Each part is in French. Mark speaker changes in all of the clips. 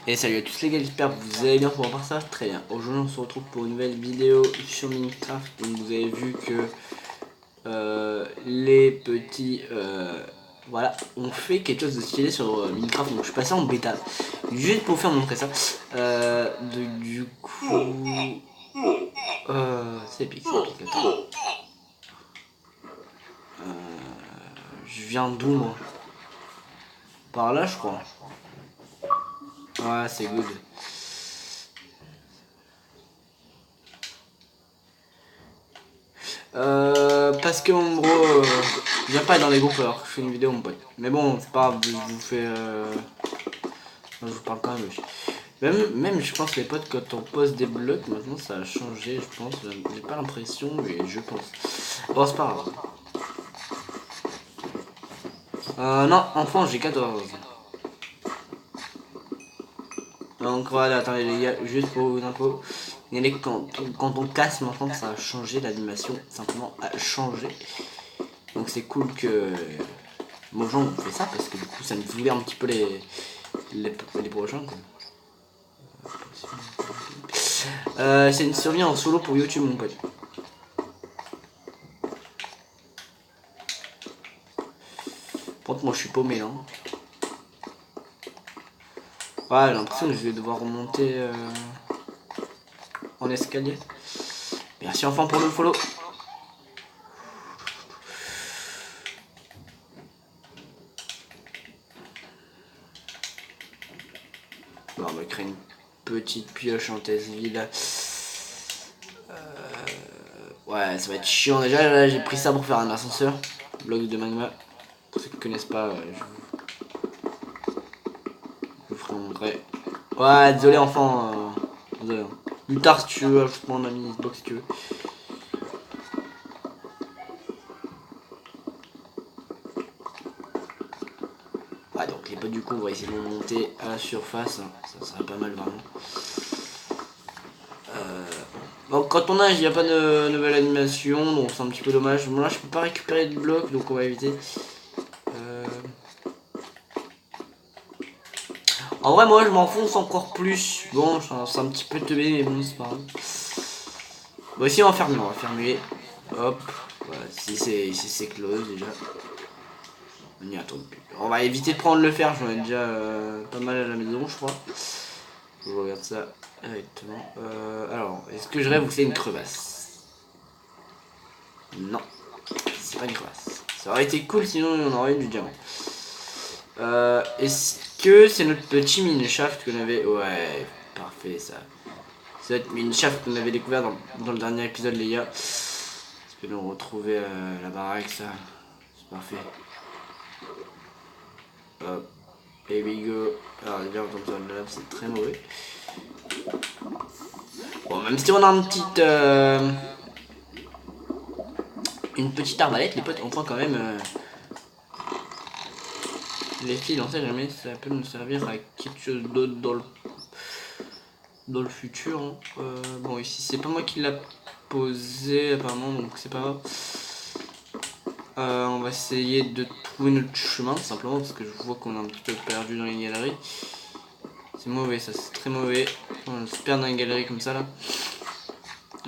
Speaker 1: Et salut à tous les gars, j'espère que vous allez bien pour voir ça. Très bien. Aujourd'hui on se retrouve pour une nouvelle vidéo sur Minecraft. Donc vous avez vu que les petits voilà, on fait quelque chose de stylé sur Minecraft. Donc je suis passé en bêta juste pour vous faire montrer ça. Du coup c'est épique, c'est épique. Attends. Je viens d'où moi? Par là je crois. Ouais, c'est good. Parce que en gros, je viens pas être dans les groupes alors que je fais une vidéo mon pote. Mais bon, c'est pas grave, je vous fais. Je vous parle quand même. Même je pense les potes quand on pose des blocs, maintenant ça a changé, je pense. J'ai pas l'impression, mais je pense. Bon, c'est pas grave. Non, enfant, j'ai 14. Donc voilà, attendez les gars, juste pour vos infos. Quand on casse maintenant, ça a changé, l'animation simplement a changé. Donc c'est cool que Mojang fait ça parce que du coup ça nous ouvre un petit peu les prochains quoi. C'est une survie en solo pour YouTube mon pote. Par contre moi je suis paumé là. Ouais, j'ai l'impression que je vais devoir remonter en escalier. Merci enfant pour le follow. Bon, on va créer une petite pioche en test vide. Ouais, ça va être chiant déjà. Là, j'ai pris ça pour faire un ascenseur. Bloc de magma. Pour ceux qui ne connaissent pas, je vous ferai montrer. Ouais, désolé enfant. Désolé. Plus tard si tu veux, ajoute-moi en ami Xbox si tu veux. Ouais, donc les potes du coup, on va essayer de monter à la surface. Ça serait pas mal vraiment. Donc quand on nage, il n'y a pas de nouvelle animation, donc c'est un petit peu dommage. Bon là, je peux pas récupérer de blocs, donc on va éviter. En vrai, moi, je m'enfonce encore plus. Bon, c'est un petit peu teubé, mais bon, c'est pas grave. Bon, ici, on va fermer. Hop. Voilà, ici, c'est close déjà. On n'y attend plus. On va éviter de prendre le fer, j'en ai déjà pas mal à la maison, je crois. Je regarde ça directement. Alors, est-ce que je rêve ou c'est une crevasse? Non, c'est pas une crevasse. Ça aurait été cool sinon on aurait eu du diamant. Est-ce que c'est notre petit mine-shaft qu'on avait... Ouais, parfait ça. C'est notre mine-shaft qu'on avait découvert dans le dernier épisode les gars. Est-ce que nous retrouver la baraque ça? C'est parfait. Hop. Here we go. Alors déjà on tombe sur la lave, c'est très mauvais. Bon, même si on a une petite arbalète, les potes, on prend quand même les fils, on sait jamais, ça peut nous servir à quelque chose d'autre dans le futur. Hein. Bon, ici, c'est pas moi qui l'a posé apparemment, donc c'est pas grave. On va essayer de trouver notre chemin, tout simplement, parce que je vois qu'on est un petit peu perdu dans les galeries. C'est mauvais, ça, c'est très mauvais. On se perd dans les galeries comme ça, là.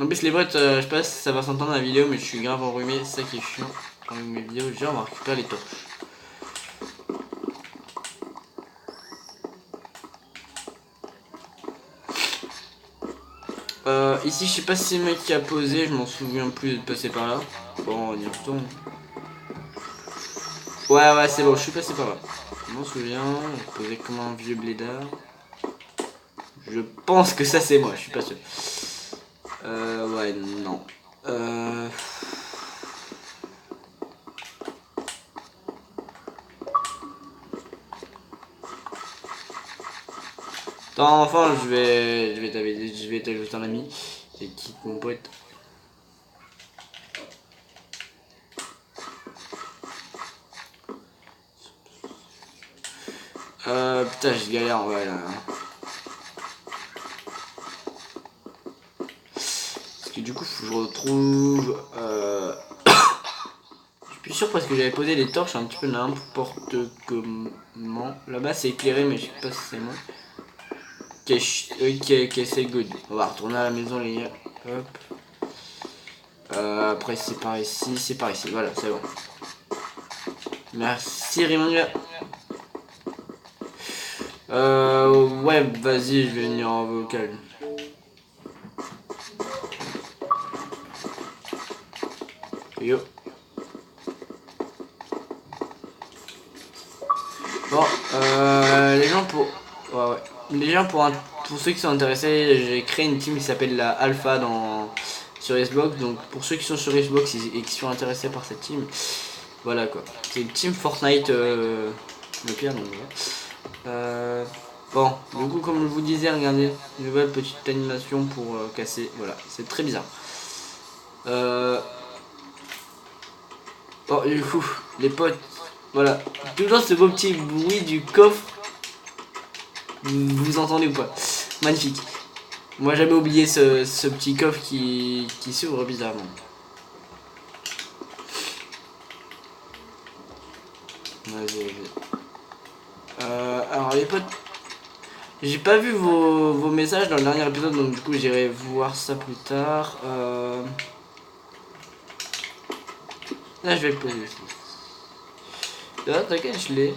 Speaker 1: En plus, les bottes, je sais pas si ça va s'entendre dans la vidéo, mais je suis grave enrhumé, c'est ça qui est chiant. Avec mes vidéos, déjà, on va récupérer les torches. Ici, je sais pas si c'est le mec qui a posé, je m'en souviens plus de passer par là. Bon, on y retourne. Ouais, c'est bon, je suis passé par là. Je m'en souviens, on posait comme un vieux blédard. Je pense que ça c'est moi, je suis pas sûr. Ouais, non. Attends, enfin, je vais t'ajouter un ami. C'est qui mon pote? Putain, je galère, ouais là. Parce que du coup, faut que je retrouve. Je suis plus sûr parce que j'avais posé les torches un petit peu n'importe comment. Là-bas, c'est éclairé, mais je sais pas si c'est moi. Ok, c'est good. On va retourner à la maison, les gars. Hop. Après, c'est par ici, c'est par ici. Voilà, c'est bon. Merci, Raymond. Ouais, vas-y, je vais venir en vocal. Yo. Bon, les gens pour... Ouais, ouais. Les gens pour ceux qui sont intéressés, j'ai créé une team qui s'appelle la Alpha sur Xbox. Donc pour ceux qui sont sur Xbox et qui sont intéressés par cette team, voilà quoi. C'est une team Fortnite, le pire donc voilà. Bon, du coup comme je vous disais, regardez, une nouvelle petite animation pour casser. Voilà, c'est très bizarre. Bon, du coup, les potes, voilà. Toujours ce beau petit bruit du coffre. Vous entendez ou pas? Magnifique. Moi j'avais oublié ce petit coffre qui s'ouvre bizarrement. Vas-y. Alors les potes, j'ai pas vu vos messages dans le dernier épisode, donc du coup j'irai voir ça plus tard. Là je vais le poser ici. Là t'inquiète, je l'ai.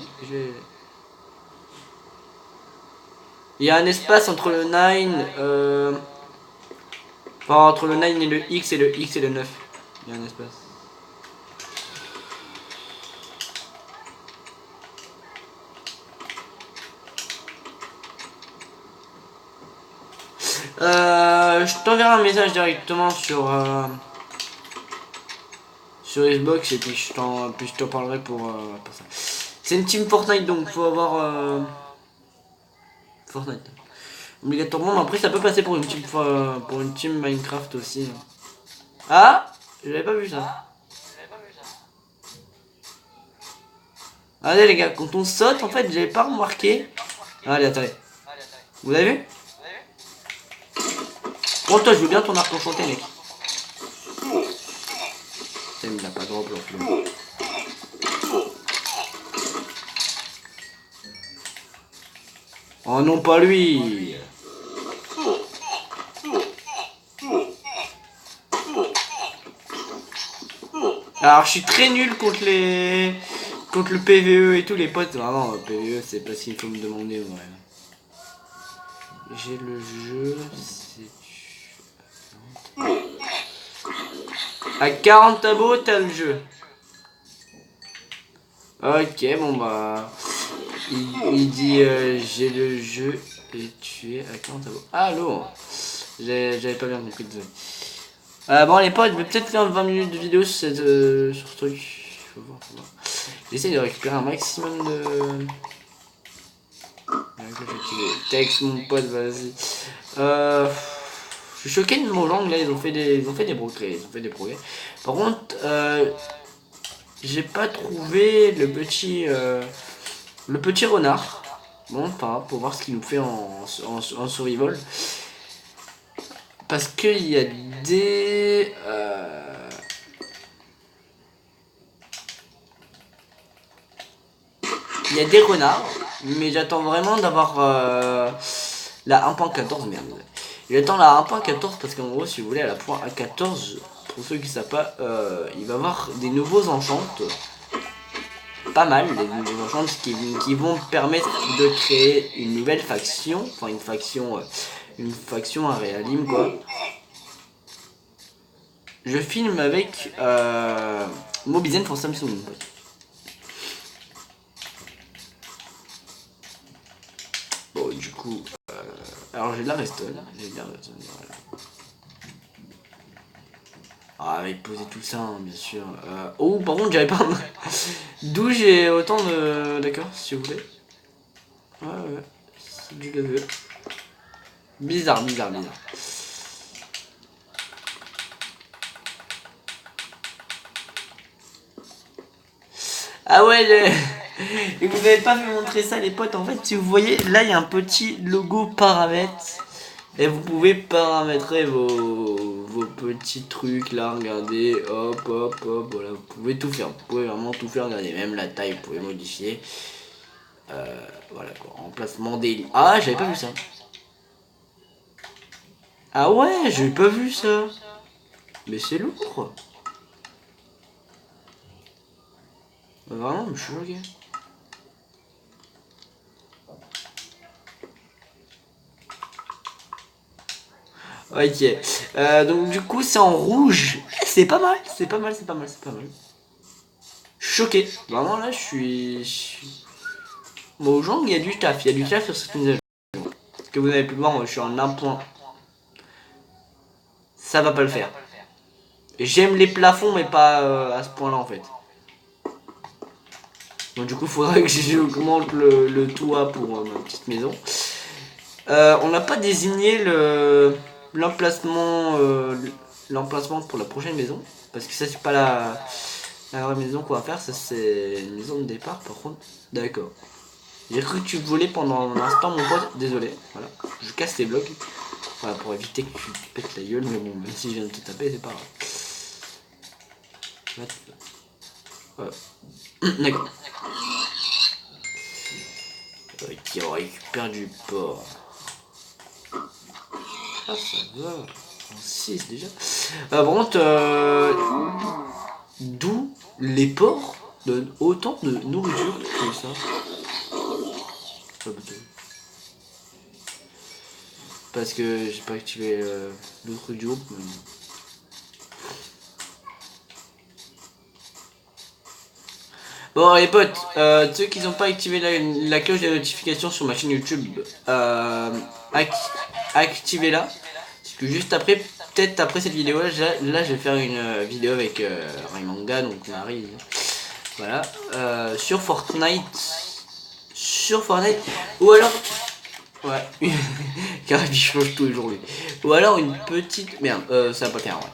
Speaker 1: Il y a un espace entre le 9, enfin entre le 9 et le X et le X et le 9. Il y a un espace. Je t'enverrai un message directement sur Xbox et puis je t'en parlerai pour ça. C'est une team Fortnite donc faut avoir Fortnite. Obligatoirement, mais après ça peut passer pour une team Minecraft aussi. Ah, j'avais pas vu ça. Allez les gars, quand on saute en fait j'avais pas remarqué. Allez attendez. Vous avez vu? Bon toi je veux bien ton arc enchanté mec. Putain il a pas drop là. Oh non pas lui. Alors je suis très nul contre le PVE et tous les potes. Vraiment PVE c'est pas ce qu'il faut me demander en vrai. J'ai le jeu, à 40 tabos t'as le jeu. Ok bon bah il dit j'ai le jeu et tu es à 40 tabos. Allô. J'avais pas bien compris désolé. Bon les potes, je vais peut-être faire 20 minutes de vidéo sur ce truc. Faut voir. J'essaie de récupérer un maximum de... Texte mon pote, vas-y. Je suis choqué de mon langue là, ils ont fait des progrès. Par contre, j'ai pas trouvé le petit renard. Bon, pas pour voir ce qu'il nous fait en survival. Parce qu'il y a des... il y a des renards, mais j'attends vraiment d'avoir la 1.14, merde. J'attends la 1.14 parce qu'en gros, si vous voulez, à la point 1.14, pour ceux qui savent pas, il va y avoir des nouveaux enchantes. Pas mal, des nouveaux enchantes qui vont permettre de créer une nouvelle faction, enfin une faction à Realim quoi. Je filme avec Mobizen pour Samsung. Bon, du coup, alors j'ai de la redstone, voilà. Ah, avec poser tout ça, hein, bien sûr. Oh, par contre, j'avais pas. D'où j'ai autant de. D'accord, si vous voulez. Ouais. C'est du level. Bizarre. Ah ouais, et vous n'avez pas fait montrer ça, les potes. En fait, si vous voyez, là, il y a un petit logo paramètres. Et vous pouvez paramétrer vos petits trucs là, regardez, hop, voilà, vous pouvez tout faire, vous pouvez vraiment tout faire, regardez, même la taille, vous pouvez modifier. Voilà quoi, emplacement des lignes. Ah, j'avais pas vu ça. Ah ouais, j'ai pas vu ça. Mais c'est lourd. Vraiment, je suis choqué. Ok. Donc du coup, c'est en rouge. C'est pas mal, c'est pas mal, c'est pas mal, c'est pas mal. Choqué. Vraiment là, je suis... Bon, genre, il y a du taf. Il y a du taf sur cette mise à jour. Ce que vous avez pu voir, moi, je suis en 1 point. Ça va pas le faire. J'aime les plafonds, mais pas à ce point-là, en fait. Donc du coup, il faudrait que j'augmente le toit pour ma petite maison. On n'a pas désigné l'emplacement l'emplacement pour la prochaine maison. Parce que ça, c'est pas la vraie maison qu'on va faire. Ça, c'est une maison de départ, par contre. D'accord. J'ai cru que tu volais pendant un instant, mon pote. Désolé. Voilà. Je casse tes blocs. Voilà, pour éviter que tu te pètes la gueule. Mais bon, même si je viens de te taper, c'est pas grave. D'accord. Ok, on récupère du porc. Ah, ça va. En 6 déjà. Par contre, d'où les porcs donnent autant de nourriture que ça. Parce que j'ai pas activé l'autre du groupe. Mais... Bon les potes, ceux qui n'ont pas activé la cloche de notification sur ma chaîne YouTube, activez-la. Parce que juste après, peut-être après cette vidéo là je vais faire une vidéo avec Raimanga, donc Marie. Voilà. Sur Fortnite. Sur Fortnite. Ou alors. Ouais. Car il change tous les jours lui. Ou alors une petite. Merde, ça va pas faire, ouais.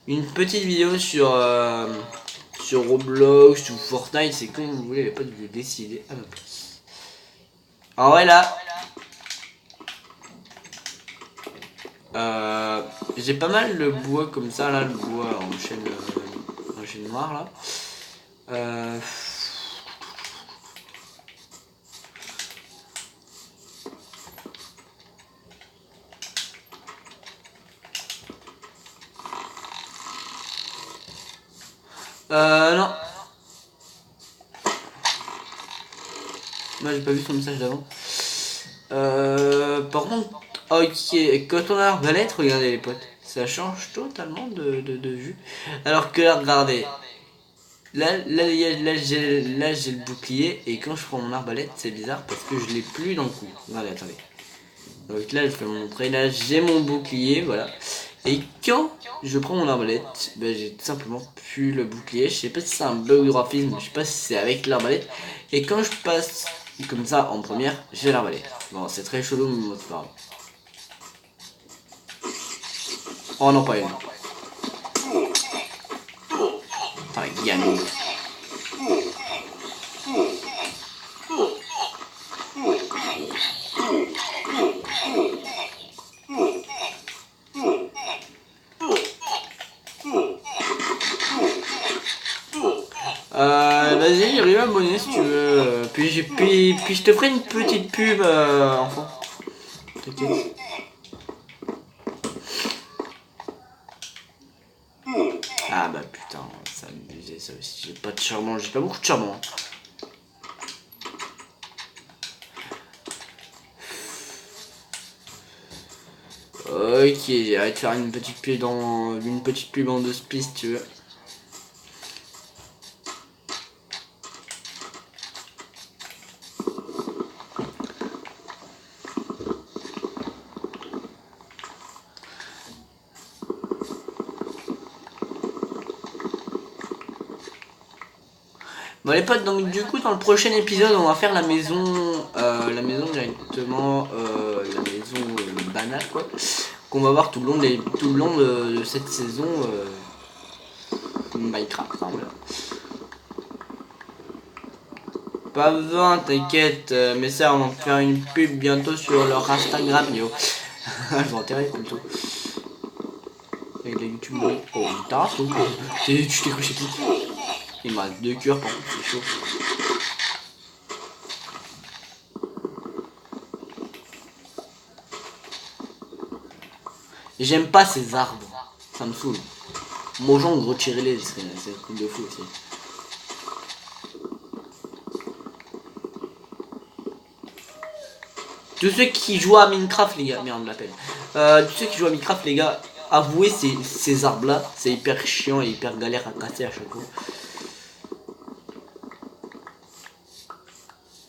Speaker 1: Une petite vidéo sur Roblox ou Fortnite, c'est comme vous voulez, pas de décider à ma place. En vrai là, j'ai pas mal de bois comme ça là, le bois en chaîne noire là. Euh, non. Moi j'ai pas vu son message d'avant. Par contre, ok, quand on a l'arbalète, regardez les potes, ça change totalement de vue. Alors que là, regardez, là j'ai le bouclier et quand je prends mon arbalète, c'est bizarre parce que je l'ai plus dans le coup. Regardez, attendez. Donc là, je vais vous montrer, là j'ai mon bouclier, voilà. Et quand je prends mon arbalète, ben, j'ai tout simplement plus le bouclier. Je sais pas si c'est un bug de graphisme, je sais pas si c'est avec l'arbalète. Et quand je passe comme ça en première, j'ai l'arbalète. Bon, c'est très chelou, mais c'est pas grave. Oh non, pas elle. Putain, gagne. Vas-y, arrive à abonner si tu veux. Puis je te ferai une petite pub, enfant. T'inquiète. Ah bah putain, ça m'amusait ça aussi. J'ai pas de charbon, j'ai pas beaucoup de charbon. Ok, j'arrête de faire une petite pub en 2 pistes si tu veux. Bon les potes, donc du coup dans le prochain épisode on va faire la maison directement, la maison banale quoi, qu'on va voir tout le long de cette saison Minecraft, hein, voilà. Pas besoin, t'inquiète, mais ça on va faire une pub bientôt sur leur Instagram yo. Je vais enterrer plutôt. Avec la YouTube. Oh une tasse ou quoi? Tu t'es couché tout. Il me reste 2 cœurs par contre, c'est chaud. J'aime pas ces arbres. Ça me saoule. Mojang, retirez-les, c'est un truc de fou aussi. Tous ceux qui jouent à Minecraft, les gars, merde, on l'appelle. Tous ceux qui jouent à Minecraft, les gars, avouez ces arbres là, c'est hyper chiant et hyper galère à casser à chaque fois.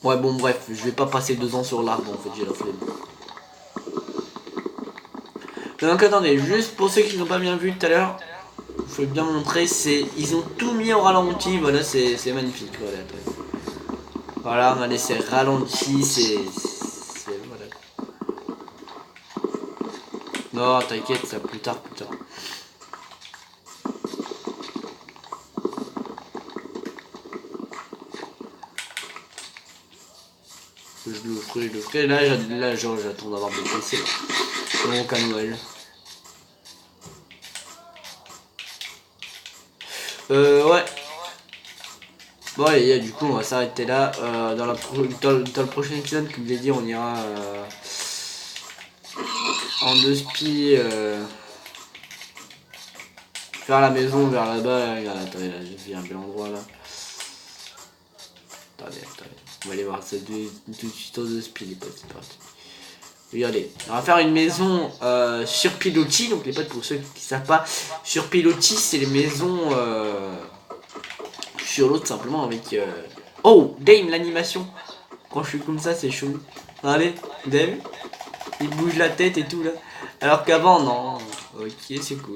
Speaker 1: Ouais, bon, bref, je vais pas passer 2 ans sur l'arbre en fait, j'ai la flemme. Donc attendez, juste pour ceux qui n'ont pas bien vu tout à l'heure, je vais bien montrer, ils ont tout mis en ralenti, voilà, c'est magnifique, voilà. Voilà, regardez, c'est ralenti, voilà. Non, t'inquiète, ça plus tard, plus tard. Je le ferai, là genre, j'attends d'avoir mon PC, donc à Noël. Ouais. Bon allez, du coup on va s'arrêter là. Dans le prochain épisode, comme je l'ai dit, on ira en 2 spi faire la maison vers là-bas. Regarde, attendez, là, j'ai vu un bel endroit là. Attendez. On va aller voir ça tout de suite en 2 spi les potes, c'est parti. Regardez, on va faire une maison sur pilotis. Donc les potes, pour ceux qui savent pas, sur pilotis c'est les maisons sur l'autre simplement avec... Oh, Dame l'animation. Quand je suis comme ça c'est chaud. Allez, vous avez vu? Il bouge la tête et tout là. Alors qu'avant non. Ok, c'est cool.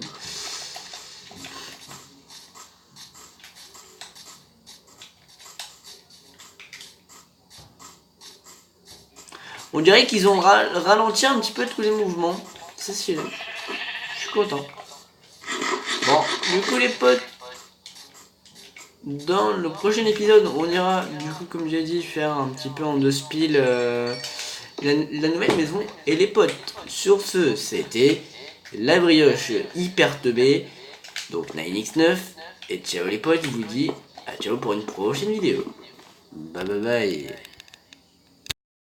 Speaker 1: On dirait qu'ils ont ralenti un petit peu tous les mouvements. C'est stylé. Je suis content. Bon, du coup les potes, dans le prochain épisode, on ira, du coup, comme j'ai dit, faire un petit peu en 2 spill la nouvelle maison et les potes. Sur ce, c'était la brioche hyper teubée, donc 9x9. Et ciao les potes, je vous dis à ciao pour une prochaine vidéo. Bye bye bye.